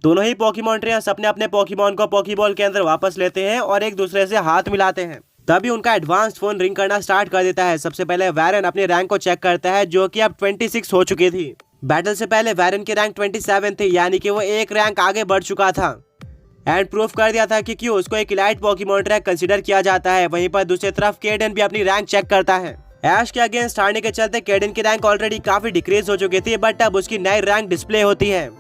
दोनों ही Pokemon trainers अपने अपने पोकेमॉन को पोकेबॉल के अंदर वापस लेते हैं और एक दूसरे से हाथ मिलाते हैं। तभी उनका एडवांस फोन रिंग करना स्टार्ट कर देता है। सबसे पहले वैरन अपने रैंक को चेक करता है जो कि अब 26 हो चुकी थी। बैटल से पहले वैरन की रैंक 27 थी, यानी कि वो एक रैंक आगे बढ़ चुका था एंड प्रूफ कर दिया था कि क्यों उसको एक इलाइट पोकेमॉन ट्रैक कंसीडर किया जाता है। वहीं पर दूसरी तरफ केडन भी अपनी रैंक चेक करता है। ऐश के अगेंस्ट हारने के चलते केडन की रैंक ऑलरेडी काफी डिक्रीज हो चुकी थी, बट अब उसकी नई रैंक डिस्प्ले होती है।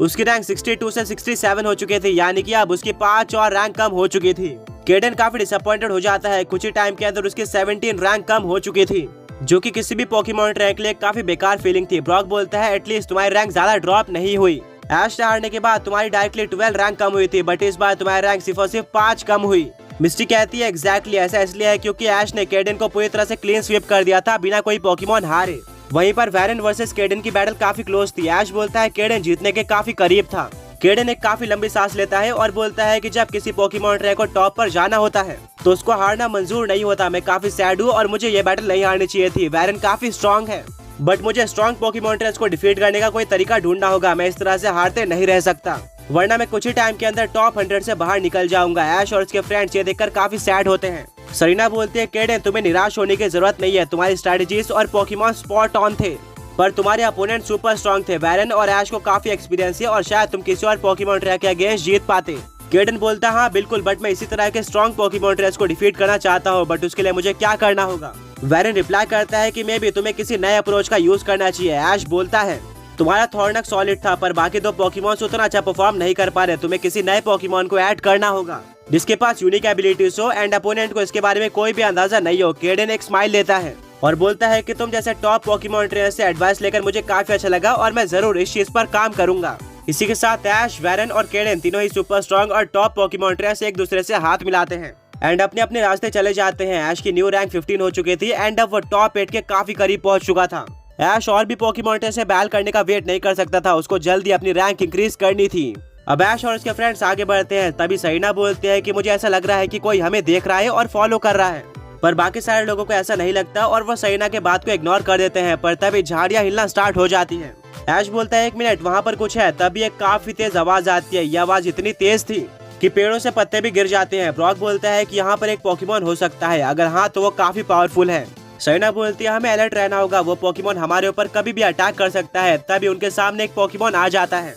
उसकी रैंक 62 से 67 हो चुकी थी, यानी कि अब उसकी 5 और रैंक कम हो चुकी थी। केडन काफी डिसअपॉइंटेड हो जाता है। कुछ ही टाइम के अंदर उसकी 17 रैंक कम हो चुकी थी, जो कि किसी भी पोकेमॉन ट्रैक के लिए काफी बेकार फीलिंग थी। ब्रॉक बोलता है एटलीस्ट तुम्हारी रैंक ज्यादा ड्रॉप नहीं हुई। ऐश से हारने के बाद तुम्हारी डायरेक्टली 12 रैंक कम हुई थी, बट इस बार तुम्हारी रैंक सिर्फ और सिर्फ 5 कम हुई। मिस्टी कहती है एग्जैक्टली ऐसा इसलिए है क्योंकि ऐश ने केडन को पूरी तरह से क्लीन स्वीप कर दिया था बिना कोई पोकेमॉन हारे। वहीं पर वैरन वर्सेस केडन की बैटल काफी क्लोज थी। ऐश बोलता है केडन जीतने के काफी करीब था। केडन एक काफी लंबी सांस लेता है और बोलता है कि जब किसी पोकेमॉन ट्रैक को टॉप पर जाना होता है तो उसको हारना मंजूर नहीं होता। मैं काफी सैड हूँ और मुझे ये बैटल नहीं हारनी चाहिए थी। वैरन काफी स्ट्रॉन्ग है, बट मुझे स्ट्रॉन्ग पोकेमॉन ट्रैक्स को डिफीट करने का कोई तरीका ढूंढना होगा। मैं इस तरह से हारते नहीं रह सकता, वरना मैं कुछ ही टाइम के अंदर टॉप 100 से बाहर निकल जाऊंगा। ऐश और उसके फ्रेंड्स ये देखकर काफी सैड होते हैं। सरीना बोलती है केडन तुम्हें निराश होने की जरूरत नहीं है, तुम्हारी स्ट्रेटजीज और पोकेमॉन स्पॉट ऑन थे, पर तुम्हारे अपोनेंट सुपर स्ट्रॉन्ग थे। वैरन और ऐश को काफी एक्सपीरियंस है और शायद तुम किसी और पोकेमॉन ट्रैक के अगेंस्ट जीत पाते। केडन बोलता हाँ बिल्कुल, बट मैं इसी तरह के स्ट्रॉन्ग पोकेमॉन ट्रैक्स को डिफीट करना चाहता हूँ, बट उसके लिए मुझे क्या करना होगा। वैरन रिप्लाई करता है कि मे भी तुम्हें किसी नए अप्रोच का यूज करना चाहिए। ऐश बोलता है तुम्हारा थॉर्नक सॉलिड था, पर बाकी दो पोकेमॉन उतना अच्छा परफॉर्म नहीं कर पा रहे। तुम्हें किसी नए पोकेमॉन को ऐड करना होगा जिसके पास यूनिक एबिलिटीज हो एंड अपोनेंट को इसके बारे में कोई भी अंदाजा नहीं हो। केडन एक स्माइल लेता है और बोलता है कि तुम जैसे टॉप पोकेमॉन ट्रेनर से एडवाइस लेकर मुझे काफी अच्छा लगा और मैं जरूर इस चीज पर काम करूंगा। इसी के साथ ऐश, वैरन और केडन तीनों ही सुपर स्ट्रॉन्ग और टॉप पोकेमॉन ट्रेनर से एक दूसरे से हाथ मिलाते हैं एंड अपने अपने रास्ते चले जाते हैं। ऐश की न्यू रैंक 15 हो चुकी थी एंड अब वो टॉप 8 के काफी करीब पहुंच चुका था। ऐश और भी पोकेमॉन ट्रेनर से बैल करने का वेट नहीं कर सकता था, उसको जल्दी अपनी रैंक इंक्रीज करनी थी। अब ऐश और उसके फ्रेंड्स आगे बढ़ते हैं। तभी सरीना बोलते हैं कि मुझे ऐसा लग रहा है कि कोई हमें देख रहा है और फॉलो कर रहा है, पर बाकी सारे लोगों को ऐसा नहीं लगता और वो सरीना के बात को इग्नोर कर देते हैं। पर तभी झाड़ियां हिलना स्टार्ट हो जाती है। ऐश बोलता है 1 मिनट वहाँ पर कुछ है। तभी एक काफी तेज आवाज आती है। यह आवाज इतनी तेज थी कि पेड़ों से पत्ते भी गिर जाते हैं। ब्रॉक बोलता है कि यहाँ पर एक पोकेमॉन हो सकता है, अगर हाँ तो वो काफी पावरफुल है। सरीना बोलती है हमें अलर्ट रहना होगा, वो पोकेमॉन हमारे ऊपर कभी भी अटैक कर सकता है। तभी उनके सामने एक पोकेमॉन आ जाता है।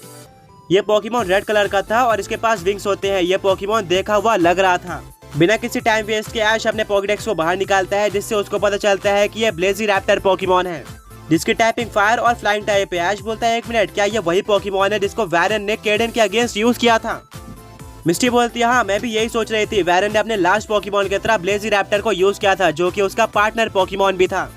ये पोकेमॉन रेड कलर का था और इसके पास विंग्स होते हैं। ये पोकेमॉन देखा हुआ लग रहा था। बिना किसी टाइम वेस्ट के ऐश अपने पॉकेडेक्स को बाहर निकालता है, जिससे उसको पता चलता है कि ये ब्लेज़ीरैप्टर पोकेमॉन है जिसकी टाइपिंग फायर और फ्लाइंग टाइप है। ऐश बोलता है 1 मिनट, क्या ये वही पोकेमॉन है जिसको वैरन ने केडन के अगेंस्ट यूज किया था। मिस्टी बोलती है हाँ मैं भी यही सोच रही थी। वैरन ने अपने लास्ट पोकेमॉन की तरह ब्लेज़ीरैप्टर को यूज किया था, जो कि उसका पार्टनर पोकेमॉन भी था।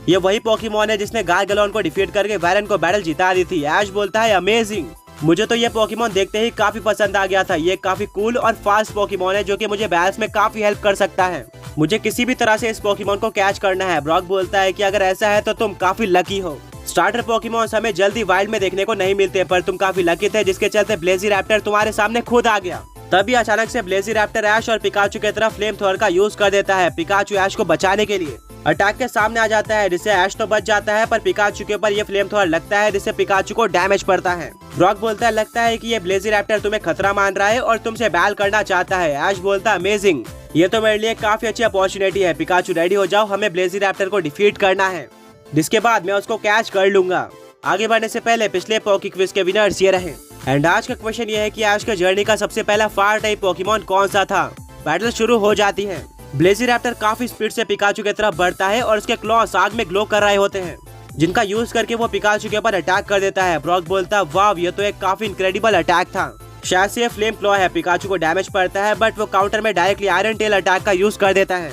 ये वही पोकेमॉन है जिसने गार्गलॉन को डिफीट करके वैरन को बैटल जिता दी थी। ऐश बोलता है अमेजिंग, मुझे तो ये पोकेमॉन देखते ही काफी पसंद आ गया था। ये काफी कूल और फास्ट पोकेमॉन है जो कि मुझे बैटल्स में काफी हेल्प कर सकता है। मुझे किसी भी तरह से इस पोकेमॉन को कैच करना है। ब्रॉक बोलता है कि अगर ऐसा है तो तुम काफी लकी हो। स्टार्टर पोकेमॉन्स हमें जल्दी वाइल्ड में देखने को नहीं मिलते, पर तुम काफी लकी थे जिसके चलते ब्लेज़ीरैप्टर तुम्हारे सामने खुद आ गया। तभी अचानक से ब्लेज़ीरैप्टर ऐश और पिकाचू की तरफ फ्लेम थ्रोअर का यूज कर देता है। पिकाचू ऐश को बचाने के लिए अटैक के सामने आ जाता है, जिससे ऐश तो बच जाता है, पर पिकाचू के ऊपर ये फ्लेम थ्रोअर लगता है जिससे पिकाचू को डैमेज पड़ता है। ब्रॉक बोलता है लगता है कि ये ब्लेज़ीरैप्टर तुम्हें खतरा मान रहा है और तुमसे बैल करना चाहता है। ऐश बोलता है अमेजिंग, ये तो मेरे लिए काफी अच्छी अपॉर्चुनिटी है। पिकाचू रेडी हो जाओ, हमें ब्लेज़ीरैप्टर को डिफीट करना है, जिसके बाद मैं उसको कैच कर लूंगा। आगे बढ़ने से पहले पिछले पोकी क्विज के विनर्स ये रहे एंड आज का क्वेश्चन ये है कि ऐश के जर्नी का सबसे पहला फायर टाइप पोकेमॉन कौन सा था। बैटल शुरू हो जाती है। ब्लेज़ीरैप्टर काफी स्पीड से पिकाचू की तरफ बढ़ता है और उसके क्लॉस आग में ग्लो कर रहे होते हैं, जिनका यूज करके वो पिकाचू के ऊपर अटैक कर देता है। ब्रॉक बोलता है वाव, ये तो एक काफी इनक्रेडिबल अटैक था। शायद से ये फ्लेम क्लॉ है। पिकाचू को डैमेज पड़ता है, बट वो काउंटर में डायरेक्टली आयरन टेल अटैक का यूज कर देता है,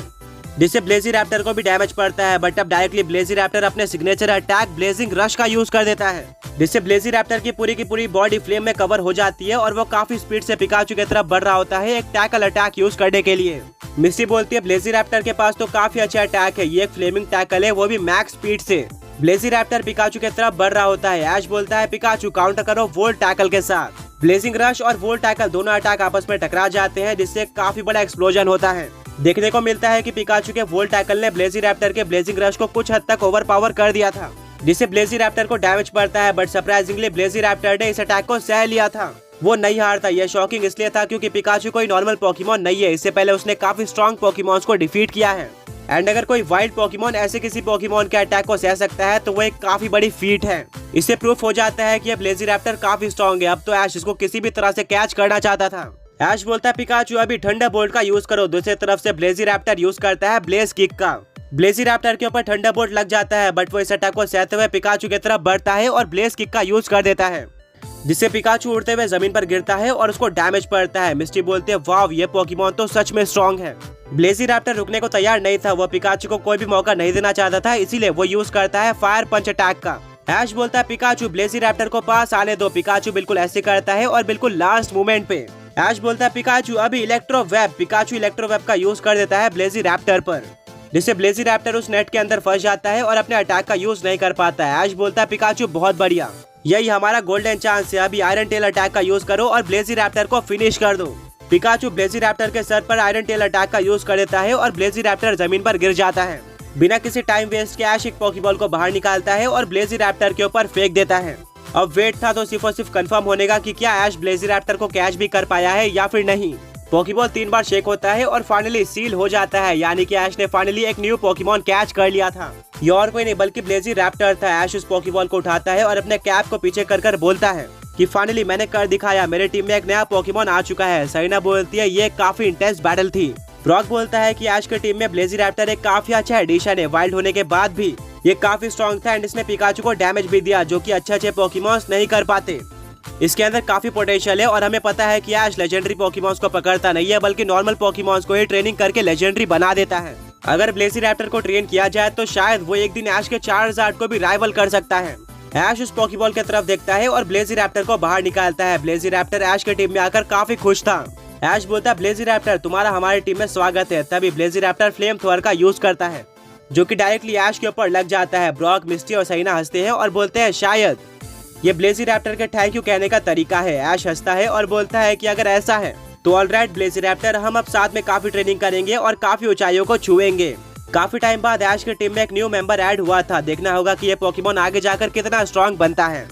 जिससे ब्लेज़ीरैप्टर को भी डैमेज पड़ता है। बट अब डायरेक्टली ब्लेज़ीरैप्टर अपने सिग्नेचर अटैक ब्लेजिंग रश का यूज कर देता है, जिससे ब्लेज़ीरैप्टर की पूरी बॉडी फ्लेम में कवर हो जाती है और वो काफी स्पीड से पिकाचू की तरफ बढ़ रहा होता है एक टैकल अटैक यूज करने के लिए। मिस्टी बोलती है ब्लेज़ीरैप्टर के पास तो काफी अच्छा अटैक है, ये एक फ्लेमिंग टैकल है, वो भी मैक्स स्पीड से। ब्लेज़ीरैप्टर पिकाचू की तरफ बढ़ रहा होता है। ऐश बोलता है पिकाचू काउंटर करो वोल्ट टैकल के साथ। ब्लेजिंग रश और वोल्ट टैकल दोनों अटैक आपस में टकरा जाते हैं, जिससे काफी बड़ा एक्सप्लोजन होता है। देखने को मिलता है कि पिकाचू के वोल्ट टैकल ने ब्लेज़ीरैप्टर के ब्लेजिंग रश को कुछ हद तक ओवरपावर कर दिया था, जिससे ब्लेज़ीरैप्टर को डैमेज पड़ता है। बट सरप्राइजिंगली ब्लेज़ीरैप्टर ने इस अटैक को सह लिया था। वो नहीं हारता। यह शॉकिंग इसलिए था क्योंकि पिकाचू कोई नॉर्मल पोकेमॉन नहीं है, इससे पहले उसने काफी स्ट्रॉन्ग पोकेमॉन्स को डिफीट किया है। एंड अगर कोई वाइल्ड पोकेमॉन ऐसे किसी पोकेमॉन के अटैक को सह सकता है तो वो एक काफी बड़ी फीट है। इससे प्रूफ हो जाता है कि अब ब्लेज़िरैप्टर काफी स्ट्रॉन्ग है। अब तो ऐश इसको किसी भी तरह से कैच करना चाहता था। ऐश बोलता है पिकाचू अभी थंडरबोल्ट का यूज करो। दूसरी तरफ से ब्लेज़िरैप्टर यूज करता है ब्लेज किक का। ब्लेज़िरैप्टर के ऊपर थंडरबोल्ट लग जाता है, बट वो इस अटैक को सहते हुए पिकाचू की तरफ बढ़ता है और ब्लेज किक का यूज कर देता है, जिससे पिकाचू उड़ते हुए जमीन पर गिरता है और उसको डैमेज पड़ता है। मिस्टी बोलते है वाव, ये पोकेमॉन तो सच में स्ट्रॉन्ग है। ब्लेज़िरैप्टर रुकने को तैयार नहीं था, वो पिकाचू को कोई भी मौका नहीं देना चाहता था, इसीलिए वो यूज करता है फायर पंच अटैक का। ऐश बोलता है पिकाचू ब्लेज़िरैप्टर को पास आने दो। पिकाचू बिल्कुल ऐसे करता है और बिल्कुल लास्ट मोमेंट पे ऐश बोलता है पिकाचू अभी electro web. Pikachu electro web का यूज कर देता है ब्लेज़िरैप्टर पर, जिससे ब्लेज़िरैप्टर उस नेट के अंदर फंस जाता है और अपने अटैक का यूज नहीं कर पाता है। ऐश बोलता है पिकाचू बहुत बढ़िया, यही हमारा गोल्डन चांस है, अभी आयरन टेल अटैक का यूज करो और ब्लेज़िरैप्टर को फिनिश कर दो। पिकाचू ब्लेज़िरैप्टर के सर पर आयरन टेल अटैक का यूज कर देता है और ब्लेज़िरैप्टर जमीन पर गिर जाता है। बिना किसी टाइम वेस्ट के ऐश एक पोकेबॉल को बाहर निकालता है और ब्लेज़िरैप्टर के ऊपर फेंक देता है। अब वेट था तो सिर्फ और सिर्फ कंफर्म होने का कि क्या ऐश ब्लेज़िरैप्टर को कैच भी कर पाया है या फिर नहीं। पोकेबॉल 3 बार शेक होता है और फाइनली सील हो जाता है, यानी कि ऐश ने फाइनली एक न्यू पोकेमॉन कैच कर लिया था। ये और कोई नहीं बल्कि ब्लेज़िरैप्टर था। ऐश उस पोकेबॉल को उठाता है और अपने कैप को पीछे कर बोलता है कि फाइनली मैंने कर दिखाया, मेरे टीम में एक नया पोकेमॉन आ चुका है। सरीना बोलती है ये काफी इंटेंस बैटल थी। ब्रॉक बोलता है कि ऐश की टीम में ब्लेज़िरैप्टर एक काफी अच्छा एडिशन है, वाइल्ड होने के बाद भी ये काफी स्ट्रॉन्ग था एंड इसने पिकाचू को डैमेज भी दिया, जो कि अच्छे पोकेमॉन्स नहीं कर पाते। इसके अंदर काफी पोटेंशियल है और हमें पता है कि ऐश लेजेंडरी पोकेमॉन्स को पकड़ता नहीं है, बल्कि नॉर्मल पोकेमॉन्स को ही ट्रेनिंग करके लेजेंडरी बना देता है। अगर ब्लेज़िरैप्टर को ट्रेन किया जाए तो शायद वो एक दिन ऐश के चार्जार्ड को भी राइवल कर सकता है। ऐश उस पोकेबॉल की तरफ देखता है और ब्लेज़िरैप्टर को बाहर निकालता है। ब्लेज़िरैप्टर ऐश की टीम में आकर काफी खुश था। ऐश बोलता है ब्लेज़िरैप्टर तुम्हारा हमारी टीम में स्वागत है। तभी ब्लेज़िरैप्टर फ्लेम थ्रोअर का यूज करता है, जो कि डायरेक्टली ऐश के ऊपर लग जाता है। ब्रॉक, मिस्टी और सरीना हंसते हैं और बोलते हैं शायद ये ब्लेज़िरैप्टर के थैंक यू कहने का तरीका है। ऐश हंसता है और बोलता है कि अगर ऐसा है तो ऑलराइट ब्लेज़िरैप्टर, हम अब साथ में काफी ट्रेनिंग करेंगे और काफी ऊंचाइयों को छुएंगे। काफी टाइम बाद ऐश की टीम में एक न्यू मेंबर ऐड हुआ था। देखना होगा कि ये पोकेमॉन आगे जाकर कितना स्ट्रॉन्ग बनता है।